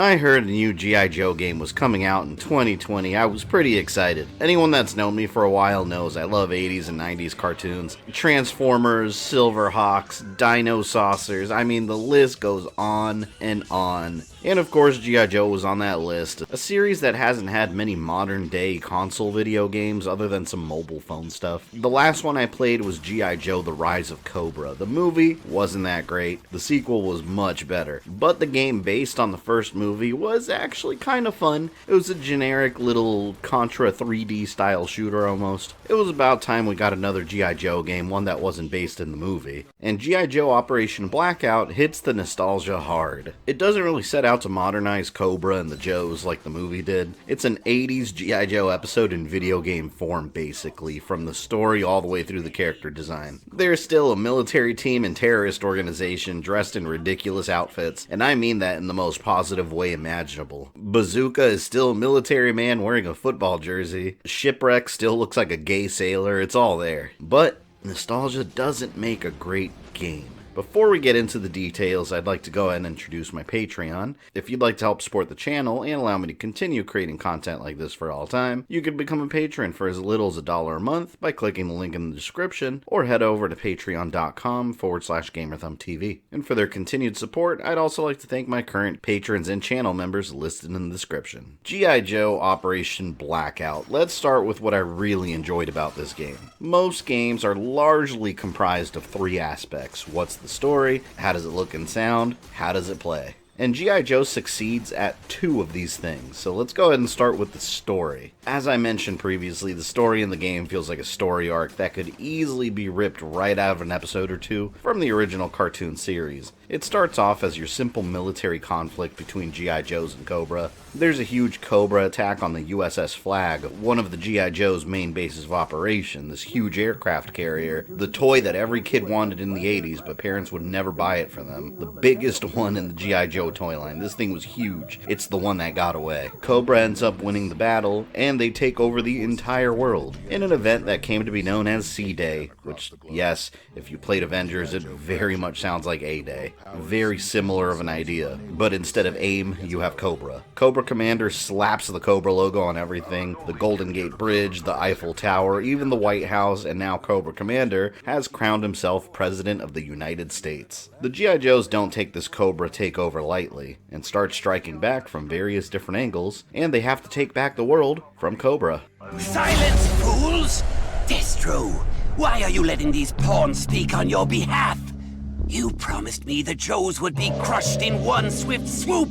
I heard a new G.I. Joe game was coming out in 2020, I was pretty excited. Anyone that's known me for a while knows I love 80s and 90s cartoons. Transformers, Silverhawks, Dino Saucers, I mean the list goes on and on. And of course G.I. Joe was on that list, a series that hasn't had many modern day console video games other than some mobile phone stuff. The last one I played was G.I. Joe The Rise of Cobra. The movie wasn't that great, the sequel was much better, but the game based on the first movie was actually kind of fun. It was a generic little Contra 3D style shooter almost. It was about time we got another G.I. Joe game, one that wasn't based in the movie. And G.I. Joe Operation Blackout hits the nostalgia hard. It doesn't really set out to modernize Cobra and the Joes like the movie did. It's an 80s G.I. Joe episode in video game form basically, from the story all the way through the character design. There's still a military team and terrorist organization dressed in ridiculous outfits, and I mean that in the most positive way imaginable. Bazooka is still a military man wearing a football jersey. Shipwreck still looks like a gay sailor, it's all there. But nostalgia doesn't make a great game. Before we get into the details, I'd like to go ahead and introduce my Patreon. If you'd like to help support the channel and allow me to continue creating content like this for all time, you can become a patron for as little as $1 a month by clicking the link in the description, or head over to patreon.com/GamerThumbTV. And for their continued support, I'd also like to thank my current patrons and channel members listed in the description. G.I. Joe Operation Blackout. Let's start with what I really enjoyed about this game. Most games are largely comprised of three aspects. What's the story? How does it look and sound? How does it play? And G.I. Joe succeeds at two of these things, so let's go ahead and start with the story. As I mentioned previously, the story in the game feels like a story arc that could easily be ripped right out of an episode or two from the original cartoon series. It starts off as your simple military conflict between G.I. Joes and Cobra. There's a huge Cobra attack on the USS Flag, one of the G.I. Joe's main bases of operation, this huge aircraft carrier, the toy that every kid wanted in the 80s but parents would never buy it for them. The biggest one in the G.I. Joe toy line. This thing was huge. It's the one that got away. Cobra ends up winning the battle, and they take over the entire world in an event that came to be known as C-Day, which, yes, if you played Avengers, it very much sounds like A-Day. Very similar of an idea, but instead of AIM, you have Cobra. Cobra Commander slaps the Cobra logo on everything, the Golden Gate Bridge, the Eiffel Tower, even the White House, and now Cobra Commander has crowned himself President of the United States. The G.I. Joes don't take this Cobra takeover lightly, and start striking back from various different angles, and they have to take back the world from Cobra. Silence, fools! Destro, why are you letting these pawns speak on your behalf? You promised me the Joes would be crushed in one swift swoop!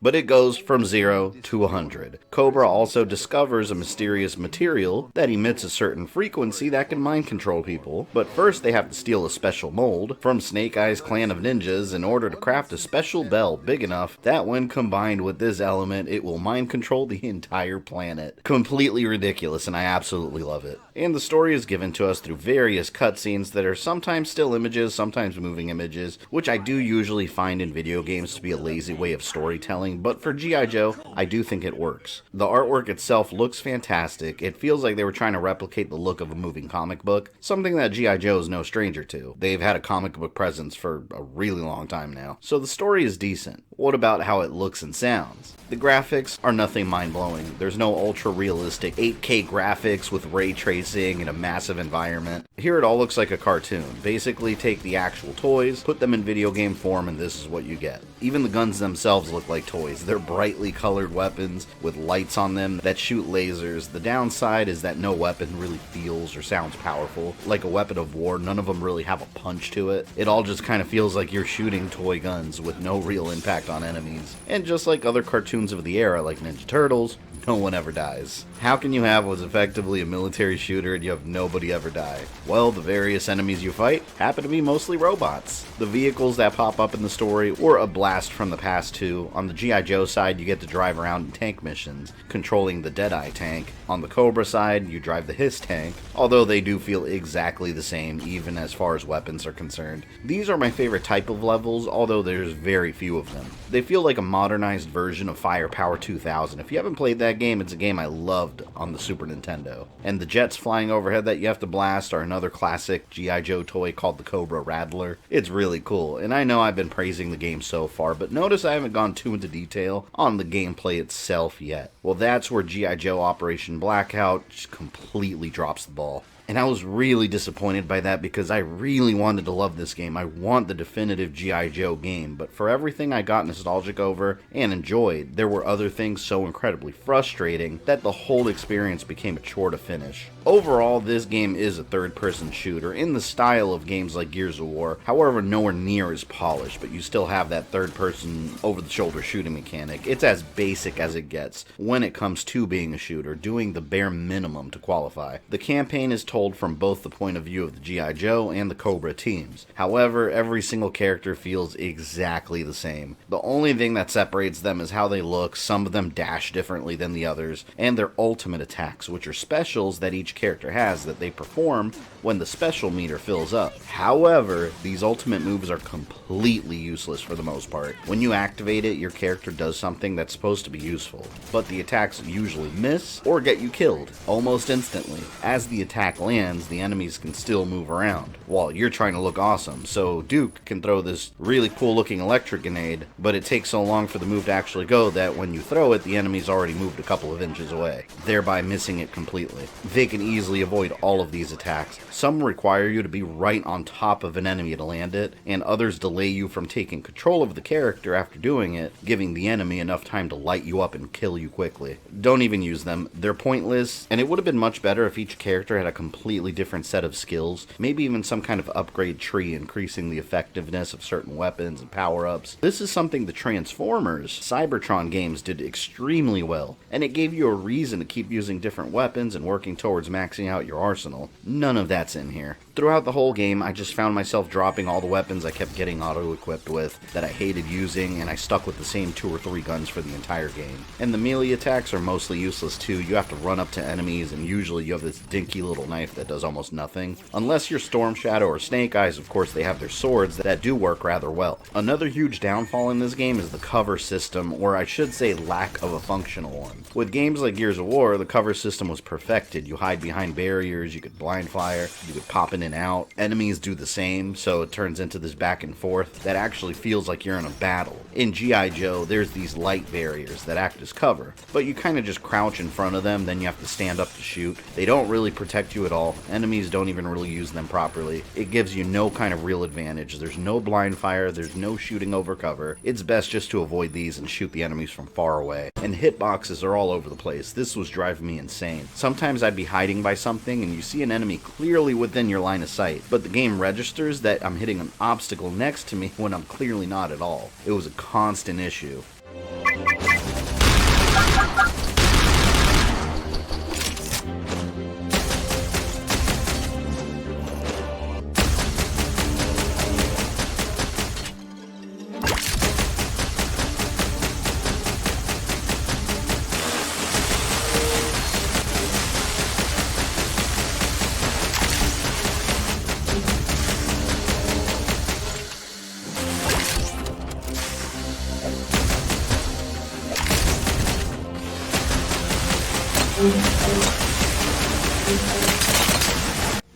But it goes from 0 to 100. Cobra also discovers a mysterious material that emits a certain frequency that can mind control people, but first they have to steal a special mold from Snake Eye's clan of ninjas in order to craft a special bell big enough that when combined with this element, it will mind control the entire planet. Completely ridiculous, and I absolutely love it. And the story is given to us through various cutscenes that are sometimes still images, sometimes moving images, which I do usually find in video games to be a lazy way of storytelling, but for G.I. Joe, I do think it works. The artwork itself looks fantastic. It feels like they were trying to replicate the look of a moving comic book, something that G.I. Joe is no stranger to. They've had a comic book presence for a really long time now. So the story is decent. What about how it looks and sounds? The graphics are nothing mind-blowing. There's no ultra-realistic 8K graphics with ray tracing and a massive environment. Here it all looks like a cartoon. Basically take the actual toys, put them in video game form, and this is what you get. Even the guns themselves look like toys. They're brightly colored weapons with lights on them that shoot lasers. The downside is that no weapon really feels or sounds powerful. Like a weapon of war, none of them really have a punch to it. It all just kind of feels like you're shooting toy guns with no real impact on enemies. And just like other cartoons of the era like Ninja Turtles, no one ever dies. How can you have what's effectively a military shooter and you have nobody ever die? Well, the various enemies you fight happen to be mostly robots. The vehicles that pop up in the story were a blast from the past too. On the G.I. Joe side, you get to drive around in tank missions, controlling the Deadeye tank. On the Cobra side, you drive the Hiss tank, although they do feel exactly the same even as far as weapons are concerned. These are my favorite type of levels, although there's very few of them. They feel like a modernized version of Firepower 2000. If you haven't played that that game, it's a game I loved on the Super Nintendo. And the jets flying overhead that you have to blast are another classic G.I. Joe toy called the Cobra Rattler. It's really cool, and I know I've been praising the game so far, but notice I haven't gone too into detail on the gameplay itself yet. Well, that's where G.I. Joe Operation Blackout just completely drops the ball. And I was really disappointed by that because I really wanted to love this game. I want the definitive G.I. Joe game, but for everything I got nostalgic over and enjoyed, there were other things so incredibly frustrating that the whole experience became a chore to finish. Overall, this game is a third-person shooter in the style of games like Gears of War, however nowhere near as polished, but you still have that third-person over-the-shoulder shooting mechanic. It's as basic as it gets when it comes to being a shooter, doing the bare minimum to qualify. The campaign is told from both the point of view of the G.I. Joe and the Cobra teams. However, every single character feels exactly the same. The only thing that separates them is how they look, some of them dash differently than the others, and their ultimate attacks, which are specials that each character has that they perform when the special meter fills up. However, these ultimate moves are completely useless for the most part. When you activate it, your character does something that's supposed to be useful, but the attacks usually miss or get you killed almost instantly. As the attack lands, the enemies can still move around while you're trying to look awesome. So Duke can throw this really cool looking electric grenade, but it takes so long for the move to actually go that when you throw it, the enemy's already moved a couple of inches away, thereby missing it completely. They can easily avoid all of these attacks. Some require you to be right on top of an enemy to land it, and others delay you from taking control of the character after doing it, giving the enemy enough time to light you up and kill you quickly. Don't even use them. They're pointless, and it would have been much better if each character had a completely different set of skills, maybe even some kind of upgrade tree increasing the effectiveness of certain weapons and power-ups. This is something the Transformers Cybertron games did extremely well, and it gave you a reason to keep using different weapons and working towards maxing out your arsenal. None of that's in here. Throughout the whole game, I just found myself dropping all the weapons I kept getting auto-equipped with that I hated using, and I stuck with the same 2 or 3 guns for the entire game. And the melee attacks are mostly useless too. You have to run up to enemies, and usually you have this dinky little knife that does almost nothing. Unless you're Storm Shadow or Snake Eyes, of course they have their swords that do work rather well. Another huge downfall in this game is the cover system, or I should say lack of a functional one. With games like Gears of War, the cover system was perfected. You hide behind barriers, you could blind fire, you could pop in and out. Enemies do the same, so it turns into this back and forth that actually feels like you're in a battle. In G.I. Joe, there's these light barriers that act as cover, but you kind of just crouch in front of them, then you have to stand up to shoot. They don't really protect you at all. Enemies don't even really use them properly. It gives you no kind of real advantage. There's no blind fire, there's no shooting over cover. It's best just to avoid these and shoot the enemies from far away. And hitboxes are all over the place. This was driving me insane. Sometimes I'd be hiding by something and you see an enemy clearly within your line of sight, but the game registers that I'm hitting an obstacle next to me when I'm clearly not at all. It was a constant issue.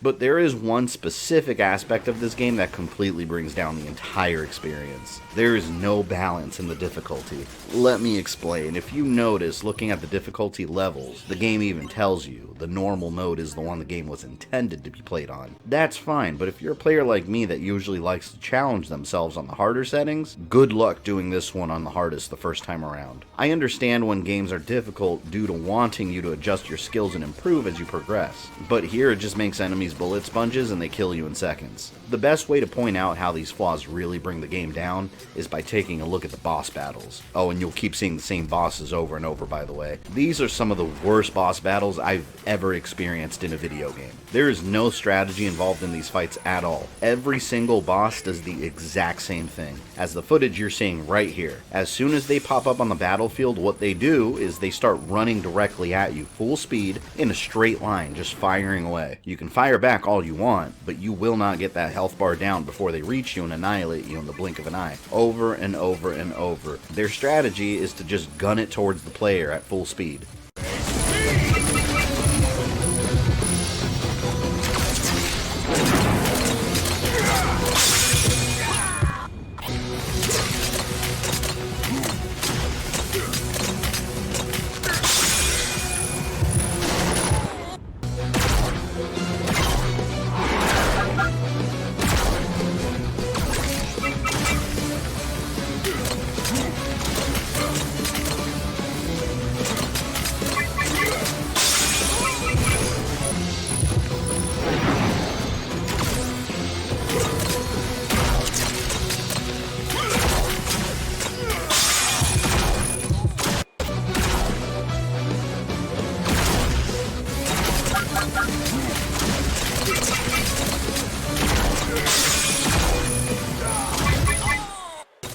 But there is one specific aspect of this game that completely brings down the entire experience. There is no balance in the difficulty. Let me explain. If you notice, looking at the difficulty levels, the game even tells you the normal mode is the one the game was intended to be played on. That's fine, but if you're a player like me that usually likes to challenge themselves on the harder settings, good luck doing this one on the hardest the first time around. I understand when games are difficult due to wanting you to adjust your skills and improve as you progress, but here it just makes enemies bullet sponges and they kill you in seconds. The best way to point out how these flaws really bring the game down is by taking a look at the boss battles. Oh, and you'll keep seeing the same bosses over and over, by the way. These are some of the worst boss battles I've ever experienced in a video game. There is no strategy involved in these fights at all. Every single boss does the exact same thing, as the footage you're seeing right here. As soon as they pop up on the battlefield, what they do is they start running directly at you, full speed, in a straight line, just firing away. You can fire back all you want, but you will not get that health bar down before they reach you and annihilate you in the blink of an eye. Over and over and over. Their strategy is to just gun it towards the player at full speed.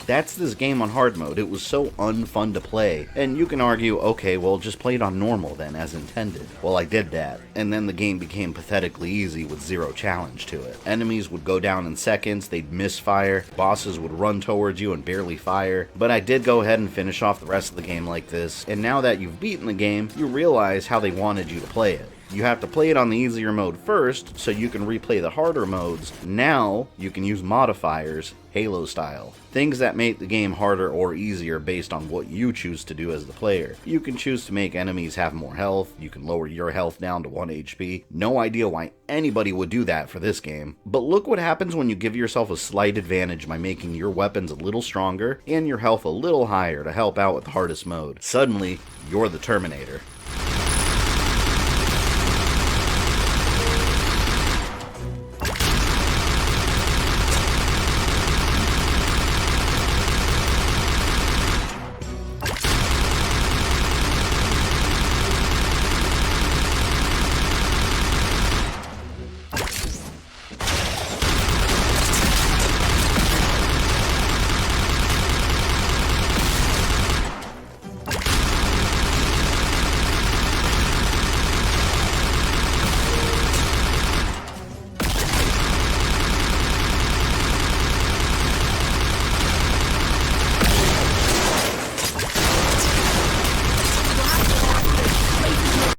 That's this game on hard mode. It was so unfun to play. And you can argue, okay, well just play it on normal then, as intended. Well, I did that, and then the game became pathetically easy with zero challenge to it. Enemies would go down in seconds, they'd misfire, bosses would run towards you and barely fire. But I did go ahead and finish off the rest of the game like this, and now that you've beaten the game, you realize how they wanted you to play it. You have to play it on the easier mode first, so you can replay the harder modes. Now, you can use modifiers, Halo style. Things that make the game harder or easier based on what you choose to do as the player. You can choose to make enemies have more health, you can lower your health down to 1 HP. No idea why anybody would do that for this game. But look what happens when you give yourself a slight advantage by making your weapons a little stronger and your health a little higher to help out with the hardest mode. Suddenly, you're the Terminator.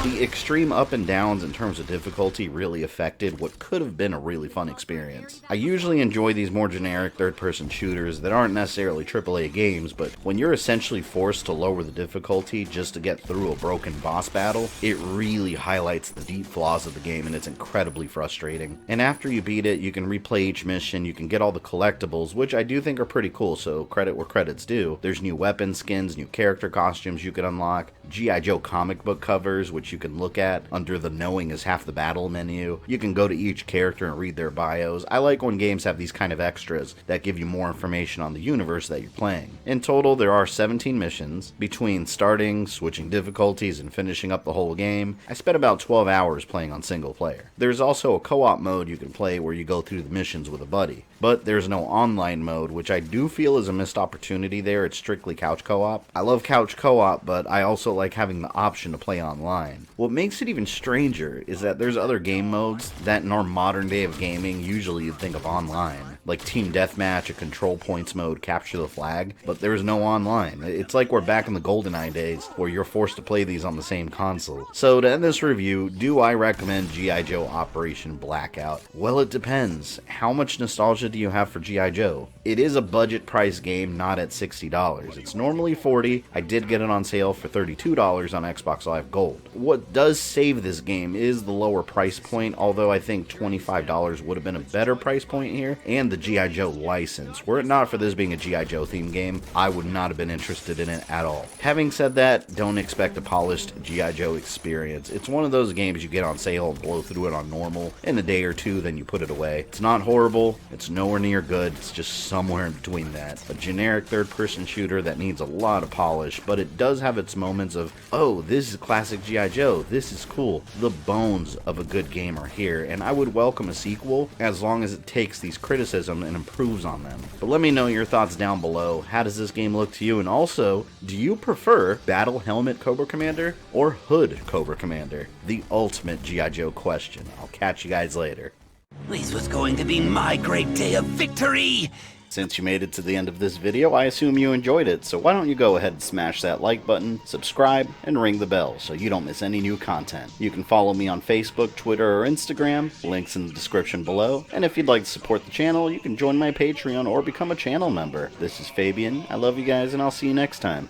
The extreme up and downs in terms of difficulty really affected what could have been a really fun experience. I usually enjoy these more generic third-person shooters that aren't necessarily AAA games, but when you're essentially forced to lower the difficulty just to get through a broken boss battle, it really highlights the deep flaws of the game, and it's incredibly frustrating. And after you beat it, you can replay each mission, you can get all the collectibles, which I do think are pretty cool, so credit where credit's due. There's new weapon skins, new character costumes you can unlock, G.I. Joe comic book covers, which you can look at under the knowing is half the battle menu. You can go to each character and read their bios. I like when games have these kind of extras that give you more information on the universe that you're playing. In total, there are 17 missions. Between starting, switching difficulties, and finishing up the whole game, I spent about 12 hours playing on single player. There's also a co-op mode you can play where you go through the missions with a buddy. But there's no online mode, which I do feel is a missed opportunity there. It's strictly couch co-op. I love couch co-op, but I also like having the option to play online. What makes it even stranger is that there's other game modes that in our modern day of gaming usually you'd think of online, like Team Deathmatch, a control points mode, capture the flag, but there's no online. It's like we're back in the GoldenEye days where you're forced to play these on the same console. So to end this review, do I recommend G.I. Joe Operation Blackout? Well, it depends. How much nostalgia do you have for G.I. Joe? It is a budget price game, not at $60. It's normally $40. I did get it on sale for $32 on Xbox Live Gold. What does save this game is the lower price point, although I think $25 would have been a better price point here, and the G.I. Joe license. Were it not for this being a G.I. Joe themed game, I would not have been interested in it at all. Having said that, don't expect a polished G.I. Joe experience. It's one of those games you get on sale and blow through it on normal in a day or two, then you put it away. It's not horrible, it's nowhere near good, it's just somewhere in between that. A generic third-person shooter that needs a lot of polish, but it does have its moments of, oh, this is classic G.I. Joe, this is cool. The bones of a good game are here, and I would welcome a sequel as long as it takes these criticisms and improves on them. But let me know your thoughts down below. How does this game look to you? And also, do you prefer Battle Helmet Cobra Commander or Hood Cobra Commander? The ultimate G.I. Joe question. I'll catch you guys later. This was going to be my great day of victory! Since you made it to the end of this video, I assume you enjoyed it, so why don't you go ahead and smash that like button, subscribe, and ring the bell so you don't miss any new content. You can follow me on Facebook, Twitter, or Instagram, links in the description below, and if you'd like to support the channel, you can join my Patreon or become a channel member. This is Fabian, I love you guys, and I'll see you next time.